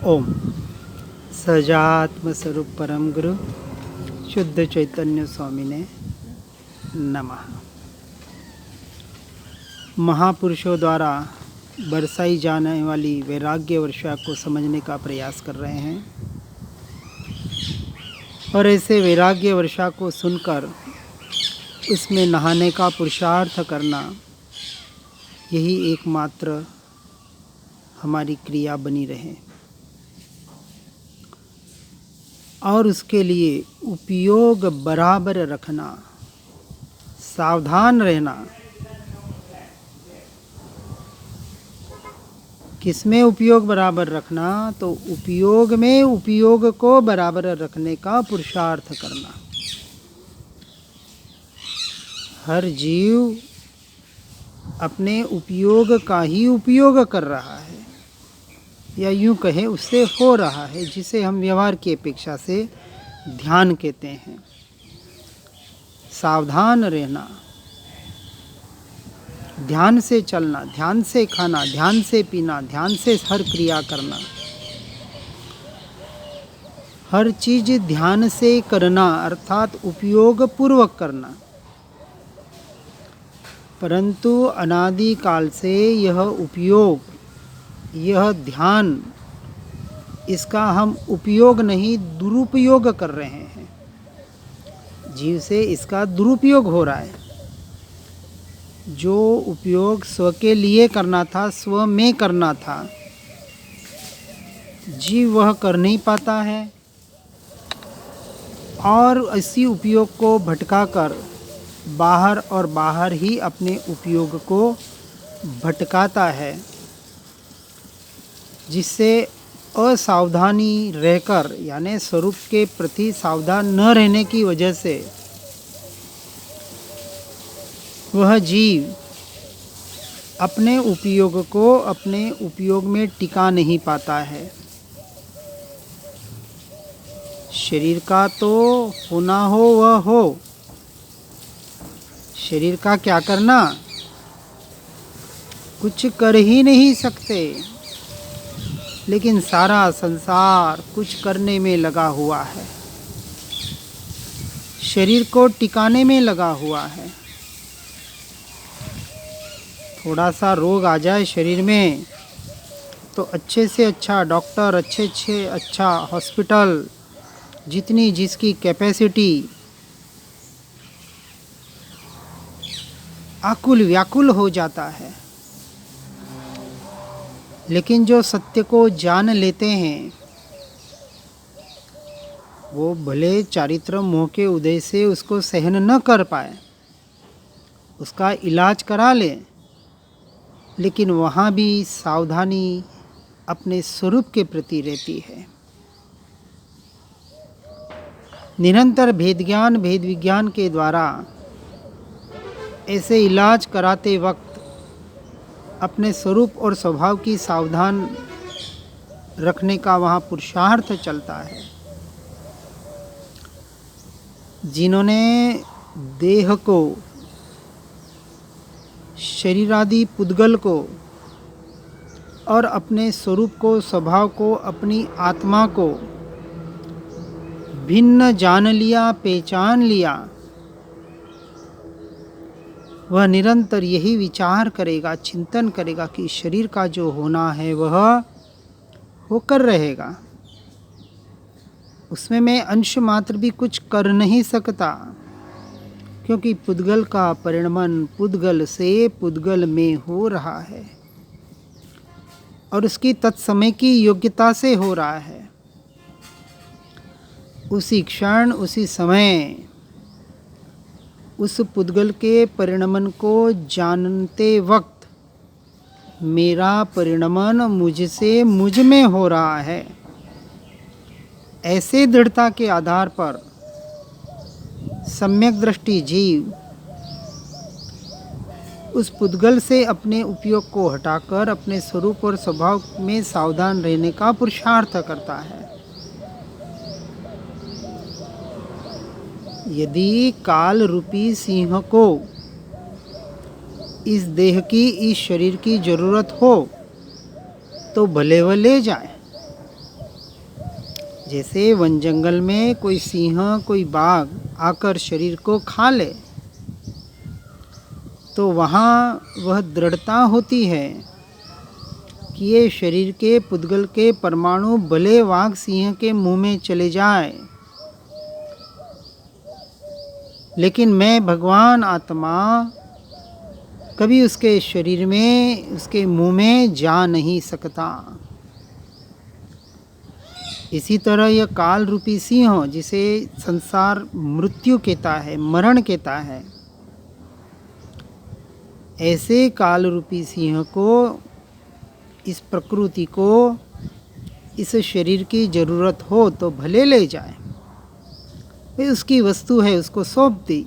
ओम सहजात्म स्वरूप परम गुरु शुद्ध चैतन्य स्वामी ने नमः। महापुरुषों द्वारा बरसाई जाने वाली वैराग्य वर्षा को समझने का प्रयास कर रहे हैं और ऐसे वैराग्य वर्षा को सुनकर उसमें नहाने का पुरुषार्थ करना यही एकमात्र हमारी क्रिया बनी रहे और उसके लिए उपयोग बराबर रखना, सावधान रहना। किसमें उपयोग बराबर रखना? तो उपयोग में उपयोग को बराबर रखने का पुरुषार्थ करना। हर जीव अपने उपयोग का ही उपयोग कर रहा है, या यूं कहें उससे हो रहा है, जिसे हम व्यवहार की अपेक्षा से ध्यान कहते हैं। सावधान रहना, ध्यान से चलना, ध्यान से खाना, ध्यान से पीना, ध्यान से हर क्रिया करना, हर चीज ध्यान से करना अर्थात उपयोग पूर्वक करना। परंतु अनादि काल से यह उपयोग, यह ध्यान, इसका हम उपयोग नहीं दुरुपयोग कर रहे हैं। जीव से इसका दुरुपयोग हो रहा है। जो उपयोग स्व के लिए करना था, स्व में करना था, जीव वह कर नहीं पाता है और इसी उपयोग को भटकाकर बाहर और बाहर ही अपने उपयोग को भटकाता है, जिससे असावधानी रहकर यानी स्वरूप के प्रति सावधान न रहने की वजह से वह जीव अपने उपयोग को अपने उपयोग में टिका नहीं पाता है। शरीर का तो होना हो वह हो, शरीर का क्या करना? कुछ कर ही नहीं सकते, लेकिन सारा संसार कुछ करने में लगा हुआ है, शरीर को टिकाने में लगा हुआ है। थोड़ा सा रोग आ जाए शरीर में तो अच्छे से अच्छा डॉक्टर, अच्छे से अच्छा हॉस्पिटल, जितनी जिसकी कैपेसिटी, आकुल व्याकुल हो जाता है। लेकिन जो सत्य को जान लेते हैं वो भले चारित्र मोह के उदय से उसको सहन न कर पाए, उसका इलाज करा ले, लेकिन वहाँ भी सावधानी अपने स्वरूप के प्रति रहती है। निरंतर भेद ज्ञान, भेद विज्ञान के द्वारा ऐसे इलाज कराते वक्त अपने स्वरूप और स्वभाव की सावधान रखने का वहाँ पुरुषार्थ चलता है। जिन्होंने देह को, शरीरादि पुद्गल को और अपने स्वरूप को, स्वभाव को, अपनी आत्मा को भिन्न जान लिया, पहचान लिया, वह निरंतर यही विचार करेगा, चिंतन करेगा कि शरीर का जो होना है वह होकर रहेगा, उसमें मैं अंश मात्र भी कुछ कर नहीं सकता, क्योंकि पुद्गल का परिणमन पुद्गल से पुद्गल में हो रहा है और उसकी तत्समय की योग्यता से हो रहा है। उसी क्षण, उसी समय उस पुद्गल के परिणमन को जानते वक्त मेरा परिणमन मुझसे मुझ में हो रहा है, ऐसे दृढ़ता के आधार पर सम्यक दृष्टि जीव उस पुद्गल से अपने उपयोग को हटाकर अपने स्वरूप और स्वभाव में सावधान रहने का पुरुषार्थ करता है। यदि काल रूपी सिंह को इस देह की, इस शरीर की जरूरत हो तो भले वह ले जाए, जैसे वन जंगल में कोई सिंह कोई बाघ आकर शरीर को खा ले तो वहाँ वह दृढ़ता होती है कि ये शरीर के पुद्गल के परमाणु भले वाघ सिंह के मुंह में चले जाए, लेकिन मैं भगवान आत्मा कभी उसके शरीर में उसके मुंह में जा नहीं सकता। इसी तरह यह काल रूपी सिंह जिसे संसार मृत्यु कहता है, मरण कहता है, ऐसे काल रूपी सिंह को, इस प्रकृति को, इस शरीर की जरूरत हो तो भले ले जाए, वे उसकी वस्तु है, उसको सौंप दी।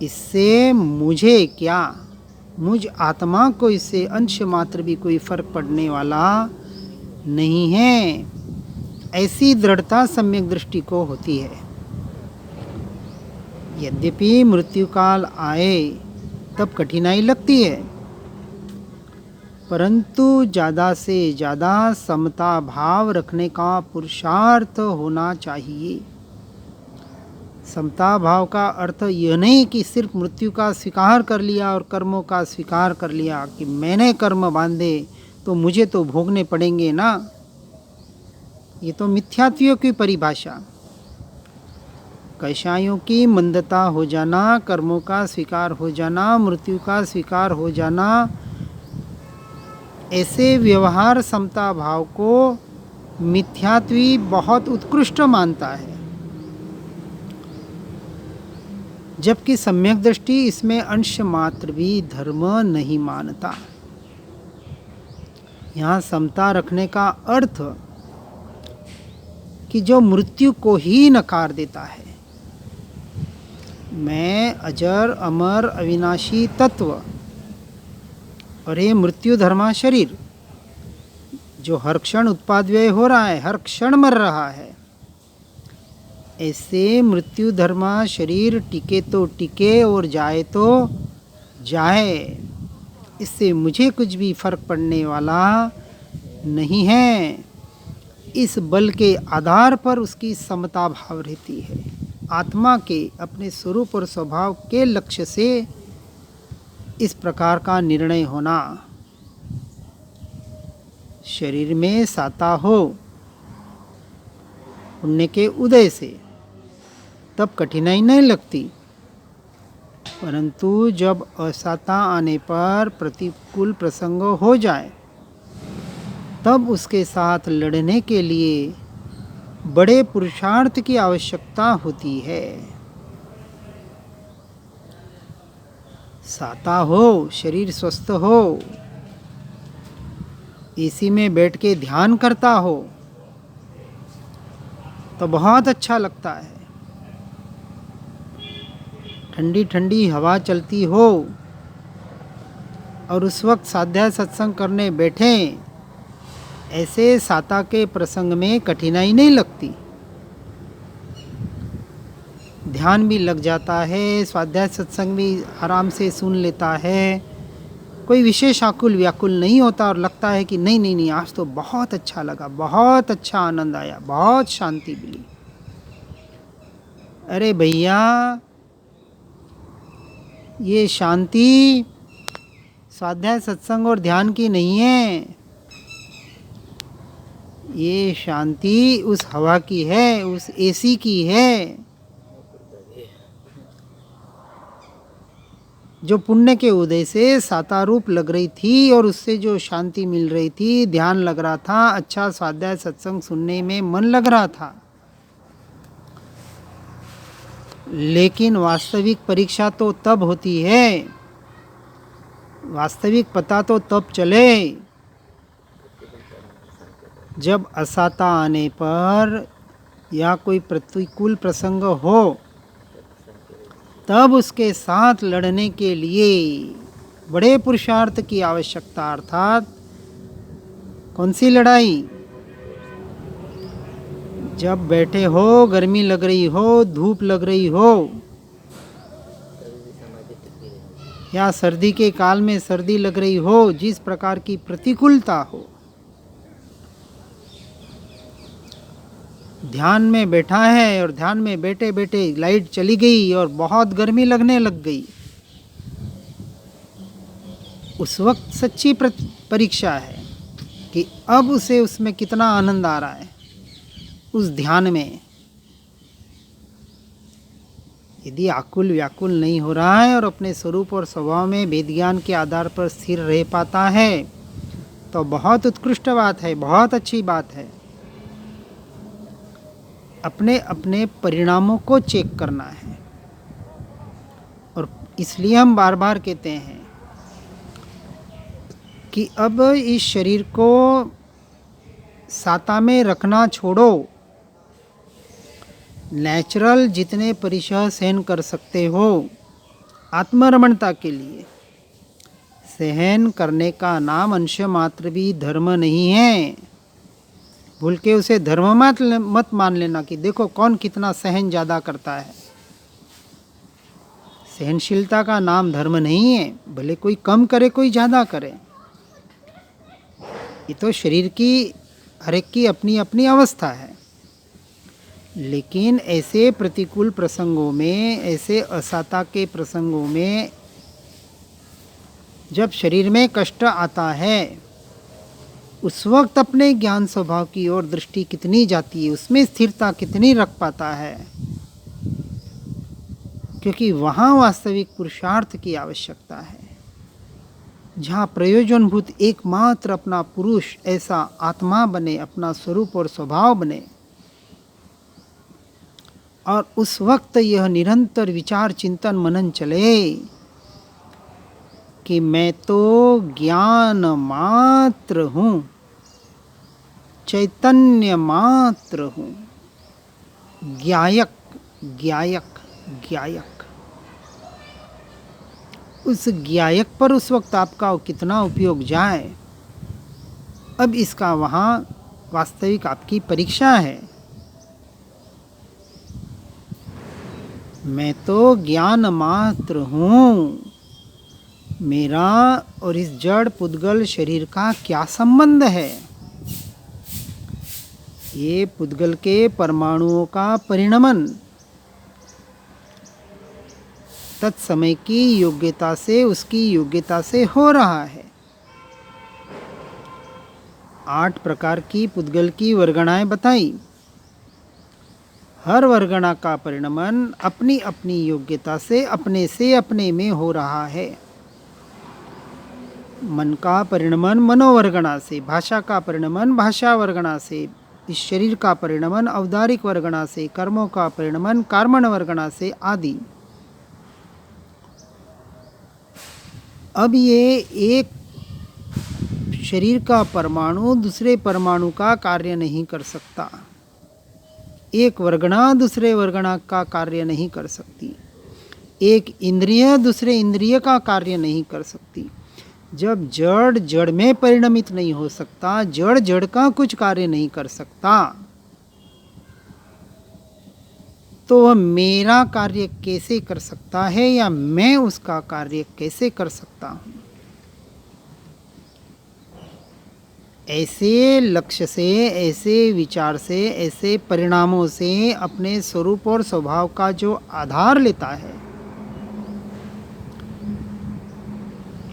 इससे मुझे क्या, मुझ आत्मा को इससे अंश मात्र भी कोई फर्क पड़ने वाला नहीं है। ऐसी दृढ़ता सम्यक दृष्टि को होती है। यद्यपि मृत्यु काल आए तब कठिनाई लगती है, परंतु ज़्यादा से ज़्यादा समता भाव रखने का पुरुषार्थ होना चाहिए। समता भाव का अर्थ यह नहीं कि सिर्फ मृत्यु का स्वीकार कर लिया और कर्मों का स्वीकार कर लिया कि मैंने कर्म बांधे तो मुझे तो भोगने पड़ेंगे ना। ये तो मिथ्यात्वियों की परिभाषा। कषायों की मंदता हो जाना, कर्मों का स्वीकार हो जाना, मृत्यु का स्वीकार हो जाना, ऐसे व्यवहार समता भाव को मिथ्यात्वी बहुत उत्कृष्ट मानता है, जबकि सम्यक दृष्टि इसमें अंश मात्र भी धर्म नहीं मानता। यहाँ समता रखने का अर्थ कि जो मृत्यु को ही नकार देता है, मैं अजर अमर अविनाशी तत्व और ये मृत्यु धर्मा शरीर जो हर क्षण उत्पादव्यय हो रहा है, हर क्षण मर रहा है, ऐसे मृत्यु धर्मा शरीर टिके तो टिके और जाए तो जाए, इससे मुझे कुछ भी फर्क पड़ने वाला नहीं है। इस बल के आधार पर उसकी समता भाव रहती है। आत्मा के अपने स्वरूप और स्वभाव के लक्ष्य से इस प्रकार का निर्णय होना। शरीर में साता हो पुण्य के उदय से तब कठिनाई नहीं लगती, परंतु जब असाता आने पर प्रतिकूल प्रसंग हो जाए तब उसके साथ लड़ने के लिए बड़े पुरुषार्थ की आवश्यकता होती है। साता हो, शरीर स्वस्थ हो, एसी में बैठ के ध्यान करता हो तो बहुत अच्छा लगता है। ठंडी ठंडी हवा चलती हो और उस वक्त साध्या सत्संग करने बैठे, ऐसे साता के प्रसंग में कठिनाई नहीं लगती। ध्यान भी लग जाता है, स्वाध्याय सत्संग भी आराम से सुन लेता है, कोई विशेष आकुल व्याकुल नहीं होता और लगता है कि नहीं नहीं नहीं, आज तो बहुत अच्छा लगा, बहुत अच्छा आनंद आया, बहुत शांति मिली। अरे भैया, ये शांति स्वाध्याय सत्संग और ध्यान की नहीं है, ये शांति उस हवा की है, उस एसी की है जो पुण्य के उदय से साता रूप लग रही थी और उससे जो शांति मिल रही थी, ध्यान लग रहा था, अच्छा स्वाध्याय सत्संग सुनने में मन लग रहा था। लेकिन वास्तविक परीक्षा तो तब होती है, वास्तविक पता तो तब चले जब असाता आने पर या कोई प्रतिकूल प्रसंग हो, तब उसके साथ लड़ने के लिए बड़े पुरुषार्थ की आवश्यकता। अर्थात कौन सी लड़ाई? जब बैठे हो, गर्मी लग रही हो, धूप लग रही हो, या सर्दी के काल में सर्दी लग रही हो, जिस प्रकार की प्रतिकूलता हो, ध्यान में बैठा है और ध्यान में बैठे बैठे लाइट चली गई और बहुत गर्मी लगने लग गई, उस वक्त सच्ची परीक्षा है कि अब उसे उसमें कितना आनंद आ रहा है उस ध्यान में। यदि आकुल व्याकुल नहीं हो रहा है और अपने स्वरूप और स्वभाव में वेद ज्ञान के आधार पर स्थिर रह पाता है तो बहुत उत्कृष्ट बात है, बहुत अच्छी बात है। अपने अपने परिणामों को चेक करना है और इसलिए हम बार बार कहते हैं कि अब इस शरीर को साता में रखना छोड़ो, नेचुरल जितने परिसह सहन कर सकते हो आत्मरमणता के लिए, सहन करने का नाम अंश मात्र भी धर्म नहीं है। भूल के उसे धर्म मत मान लेना कि देखो कौन कितना सहन ज़्यादा करता है। सहनशीलता का नाम धर्म नहीं है, भले कोई कम करे कोई ज़्यादा करे। ये तो शरीर की हर एक की अपनी अपनी अवस्था है। लेकिन ऐसे प्रतिकूल प्रसंगों में, ऐसे असाता के प्रसंगों में जब शरीर में कष्ट आता है उस वक्त अपने ज्ञान स्वभाव की ओर दृष्टि कितनी जाती है, उसमें स्थिरता कितनी रख पाता है, क्योंकि वहाँ वास्तविक पुरुषार्थ की आवश्यकता है। जहाँ प्रयोजनभूत एकमात्र अपना पुरुष ऐसा आत्मा बने, अपना स्वरूप और स्वभाव बने, और उस वक्त यह निरंतर विचार चिंतन मनन चले कि मैं तो ज्ञान मात्र हूँ, चैतन्य मात्र हूँ, ज्ञायक ज्ञायक ज्ञायक। उस ज्ञायक पर उस वक्त आपका कितना उपयोग जाए, अब इसका वहाँ वास्तविक आपकी परीक्षा है। मैं तो ज्ञान मात्र हूँ, मेरा और इस जड़ पुद्गल शरीर का क्या संबंध है? ये पुद्गल के परमाणुओं का परिणमन तत्समय की योग्यता से, उसकी योग्यता से हो रहा है। 8 प्रकार की पुद्गल की वर्गणाएं बताई। हर वर्गणा का परिणमन अपनी अपनी योग्यता से अपने में हो रहा है। मन का परिणमन मनोवर्गणा से, भाषा का परिणमन भाषा वर्गणा से, इस शरीर का परिणमन औदारिक वर्गणा से, कर्मों का परिणमन कर्मण वर्गणा से आदि। अब ये एक शरीर का परमाणु दूसरे परमाणु का कार्य नहीं कर सकता, एक वर्गणा दूसरे वर्गणा का कार्य नहीं कर सकती, एक इंद्रिय दूसरे इंद्रिय का कार्य नहीं कर सकती। जब जड़ जड़ में परिणमित नहीं हो सकता, जड़ जड़ का कुछ कार्य नहीं कर सकता, तो वह मेरा कार्य कैसे कर सकता है या मैं उसका कार्य कैसे कर सकता हूँ? ऐसे लक्ष्य से, ऐसे विचार से, ऐसे परिणामों से अपने स्वरूप और स्वभाव का जो आधार लेता है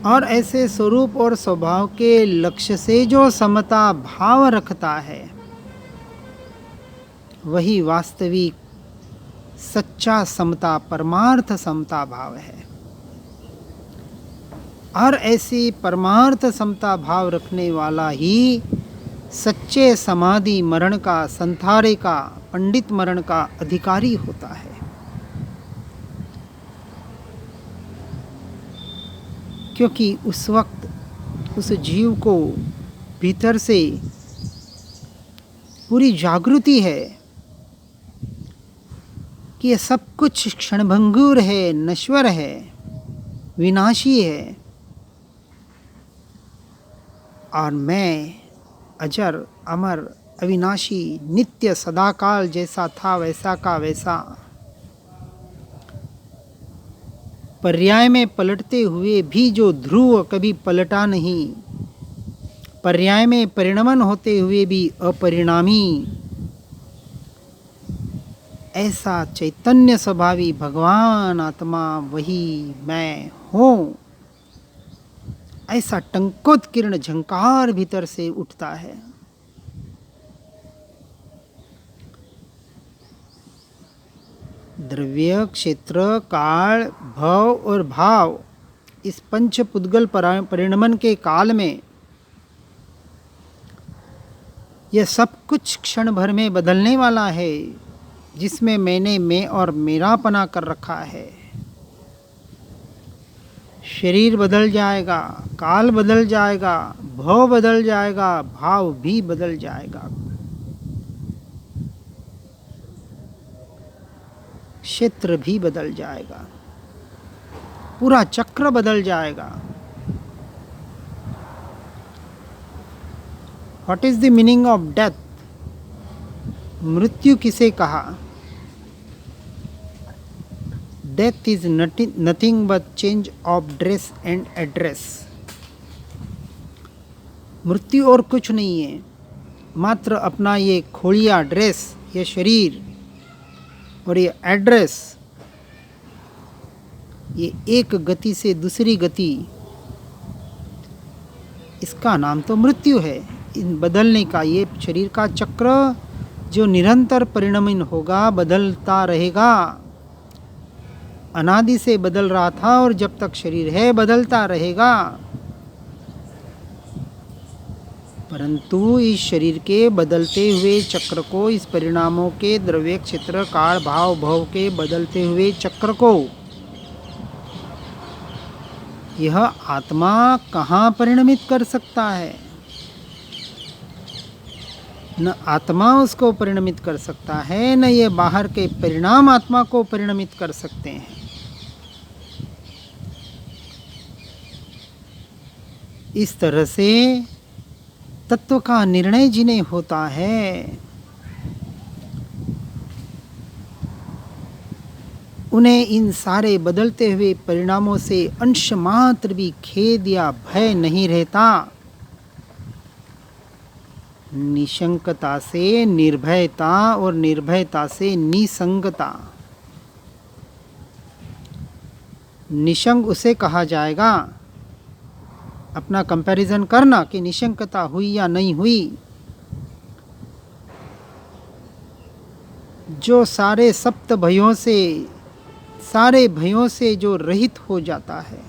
और ऐसे स्वरूप और स्वभाव के लक्ष्य से जो समता भाव रखता है, वही वास्तविक सच्चा समता, परमार्थ समता भाव है। और ऐसी परमार्थ समता भाव रखने वाला ही सच्चे समाधि मरण का, संथारे का, पंडित मरण का अधिकारी होता है। क्योंकि उस वक्त उस जीव को भीतर से पूरी जागृति है कि ये सब कुछ क्षणभंगुर है, नश्वर है, विनाशी है, और मैं अजर अमर अविनाशी नित्य सदाकाल जैसा था वैसा का वैसा, पर्याय में पलटते हुए भी जो ध्रुव कभी पलटा नहीं, पर्याय में परिणमन होते हुए भी अपरिणामी, ऐसा चैतन्य स्वभावी भगवान आत्मा वही मैं हूँ, ऐसा टंकोत्कीर्ण झंकार भीतर से उठता है। द्रव्य, क्षेत्र, काल, भव और भाव, इस पंच पुद्गल परिणमन के काल में यह सब कुछ क्षण भर में बदलने वाला है, जिसमें मैंने मैं और मेरापना कर रखा है। शरीर बदल जाएगा, काल बदल जाएगा, भव बदल जाएगा, भाव भी बदल जाएगा, क्षेत्र भी बदल जाएगा, पूरा चक्र बदल जाएगा। What is the meaning of death? मृत्यु किसे कहा? Death is nothing but change of dress and address. मृत्यु और कुछ नहीं है, मात्र अपना ये खोड़िया ड्रेस, ये शरीर और ये एड्रेस, ये एक गति से दूसरी गति, इसका नाम तो मृत्यु है। इन बदलने का, ये शरीर का चक्र जो निरंतर परिणमन होगा, बदलता रहेगा। अनादि से बदल रहा था और जब तक शरीर है बदलता रहेगा। परंतु इस शरीर के बदलते हुए चक्र को, इस परिणामों के द्रव्य, क्षेत्र, काल, भाव, भव के बदलते हुए चक्र को यह आत्मा कहाँ परिणमित कर सकता है? न आत्मा उसको परिणमित कर सकता है, न ये बाहर के परिणाम आत्मा को परिणमित कर सकते हैं। इस तरह से तत्व का निर्णय जिन्हें होता है, उन्हें इन सारे बदलते हुए परिणामों से अंश मात्र भी खेद या भय नहीं रहता। निशंकता से निर्भयता और निर्भयता से निसंगता। निशंक उसे कहा जाएगा, अपना कंपैरिजन करना कि निशंकता हुई या नहीं हुई, जो सारे सप्त भयों से, सारे भयों से जो रहित हो जाता है।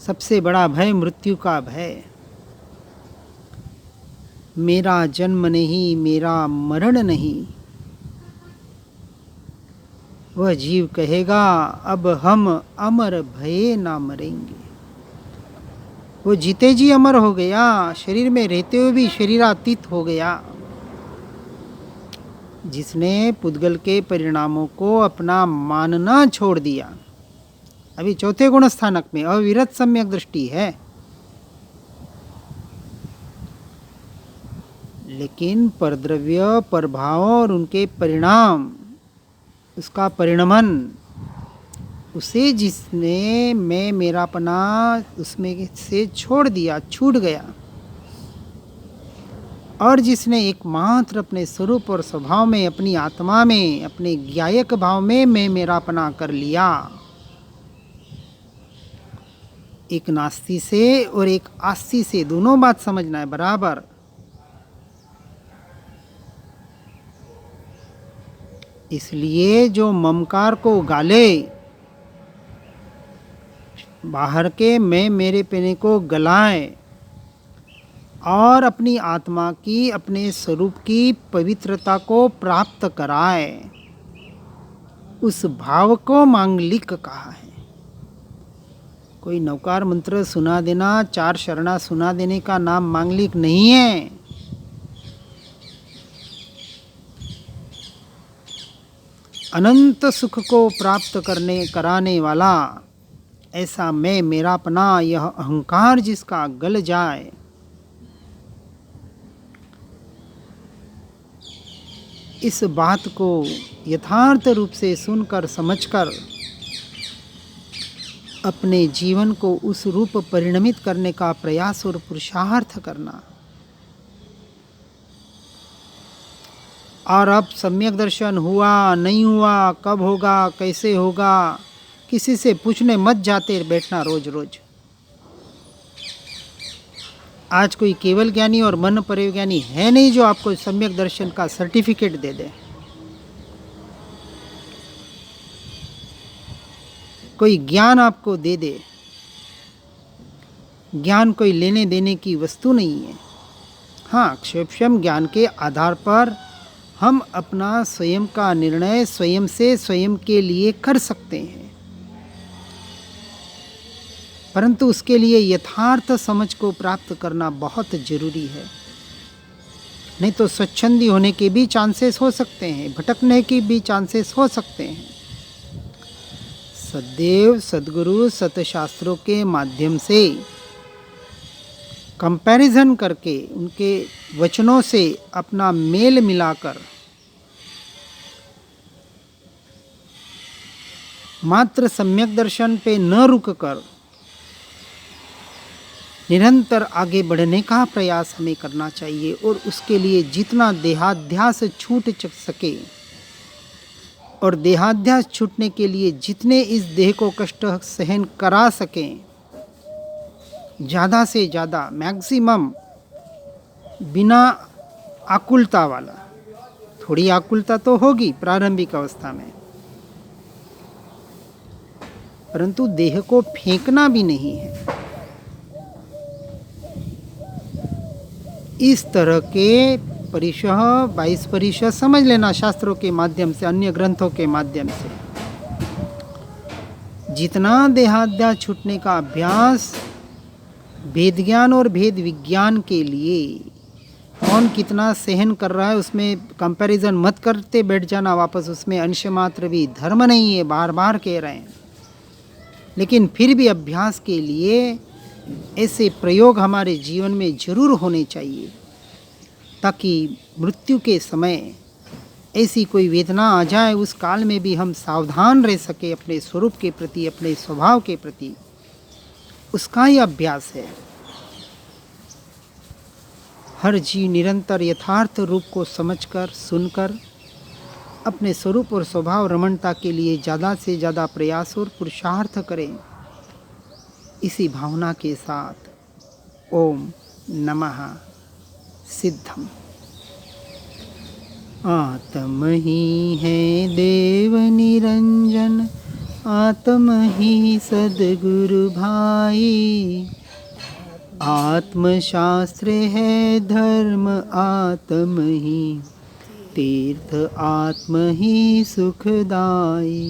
सबसे बड़ा भय मृत्यु का भय। मेरा जन्म नहीं, मेरा मरण नहीं। वह जीव कहेगा, अब हम अमर भये ना मरेंगे। वो जीते जी अमर हो गया, शरीर में रहते हुए भी शरीरातीत हो गया। जिसने पुद्गल के परिणामों को अपना मानना छोड़ दिया। अभी चौथे गुण स्थानक में अविरत सम्यक दृष्टि है, लेकिन परद्रव्य, परभाव और उनके परिणाम, उसका परिणमन, उसे जिसने मैं मेरापना उसमें से छोड़ दिया, छूट गया, और जिसने एकमात्र अपने स्वरूप और स्वभाव में, अपनी आत्मा में, अपने ज्ञायक भाव में मैं मेरापना कर लिया। एक नास्ती से और एक आस्ती से, दोनों बात समझना है बराबर। इसलिए जो ममकार को गाले, बाहर के मैं मेरे पने को गलाए और अपनी आत्मा की, अपने स्वरूप की पवित्रता को प्राप्त कराए, उस भाव को मांगलिक कहा है। कोई नौकार मंत्र सुना देना, चार शरणा सुना देने का नाम मांगलिक नहीं है। अनंत सुख को प्राप्त कराने वाला ऐसा मैं मेरापना, यह अहंकार जिसका गल जाए, इस बात को यथार्थ रूप से सुनकर समझकर अपने जीवन को उस रूप परिणमित करने का प्रयास और पुरुषार्थ करना, और अब सम्यक दर्शन हुआ नहीं हुआ, कब होगा, कैसे होगा, किसी से पूछने मत जाते बैठना रोज रोज। आज कोई केवल ज्ञानी और मन परिज्ञानी है नहीं जो आपको सम्यक दर्शन का सर्टिफिकेट दे दे। कोई ज्ञान आपको दे दे। ज्ञान कोई लेने देने की वस्तु नहीं है। हाँ, क्षेपक्षम ज्ञान के आधार पर हम अपना स्वयं का निर्णय स्वयं से स्वयं के लिए कर सकते हैं, परंतु उसके लिए यथार्थ समझ को प्राप्त करना बहुत जरूरी है। नहीं तो स्वच्छंदी होने के भी चांसेस हो सकते हैं, भटकने के भी चांसेस हो सकते हैं। सदैव सद्गुरु सतशास्त्रों के माध्यम से कंपैरिजन करके, उनके वचनों से अपना मेल मिलाकर मात्र सम्यक दर्शन पे न रुककर निरंतर आगे बढ़ने का प्रयास हमें करना चाहिए। और उसके लिए जितना देहाध्यास छूट सके, और देहाध्यास छूटने के लिए जितने इस देह को कष्ट सहन करा सकें, ज़्यादा से ज़्यादा, मैक्सिमम, बिना आकुलता वाला। थोड़ी आकुलता तो होगी प्रारंभिक अवस्था में, परंतु देह को फेंकना भी नहीं है। इस तरह के परिशः 22 परिशः समझ लेना शास्त्रों के माध्यम से, अन्य ग्रंथों के माध्यम से। जितना देहाध्यास छूटने का अभ्यास भेद ज्ञान और भेद विज्ञान के लिए कौन कितना सहन कर रहा है, उसमें कंपैरिजन मत करते बैठ जाना वापस। उसमें अंश मात्र भी धर्म नहीं है, बार बार कह रहे हैं। लेकिन फिर भी अभ्यास के लिए ऐसे प्रयोग हमारे जीवन में जरूर होने चाहिए, ताकि मृत्यु के समय ऐसी कोई वेदना आ जाए, उस काल में भी हम सावधान रह सके अपने स्वरूप के प्रति, अपने स्वभाव के प्रति। उसका ही अभ्यास है। हर जीव निरंतर यथार्थ रूप को समझकर, सुनकर अपने स्वरूप और स्वभाव रमणता के लिए ज़्यादा से ज़्यादा प्रयास और पुरुषार्थ करें। इसी भावना के साथ ओम नमः सिद्धम। आत्म ही है देव निरंजन, आत्म ही सद्गुरु भाई। आत्मशास्त्र है धर्म, आत्म ही तीर्थ, आत्म ही सुखदाई।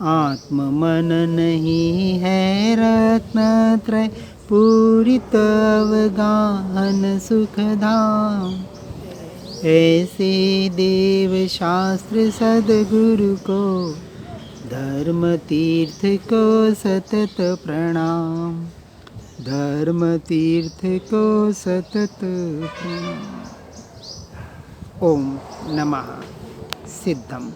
आत्म मन नहीं है रत्नत्रय, पूरित अवगाहन सुखधाम। ऐसे देव शास्त्र सद्गुरु को, धर्म तीर्थ को सतत प्रणाम। धर्म तीर्थ को सतत प्रणाम। ओम नमः सिद्धम।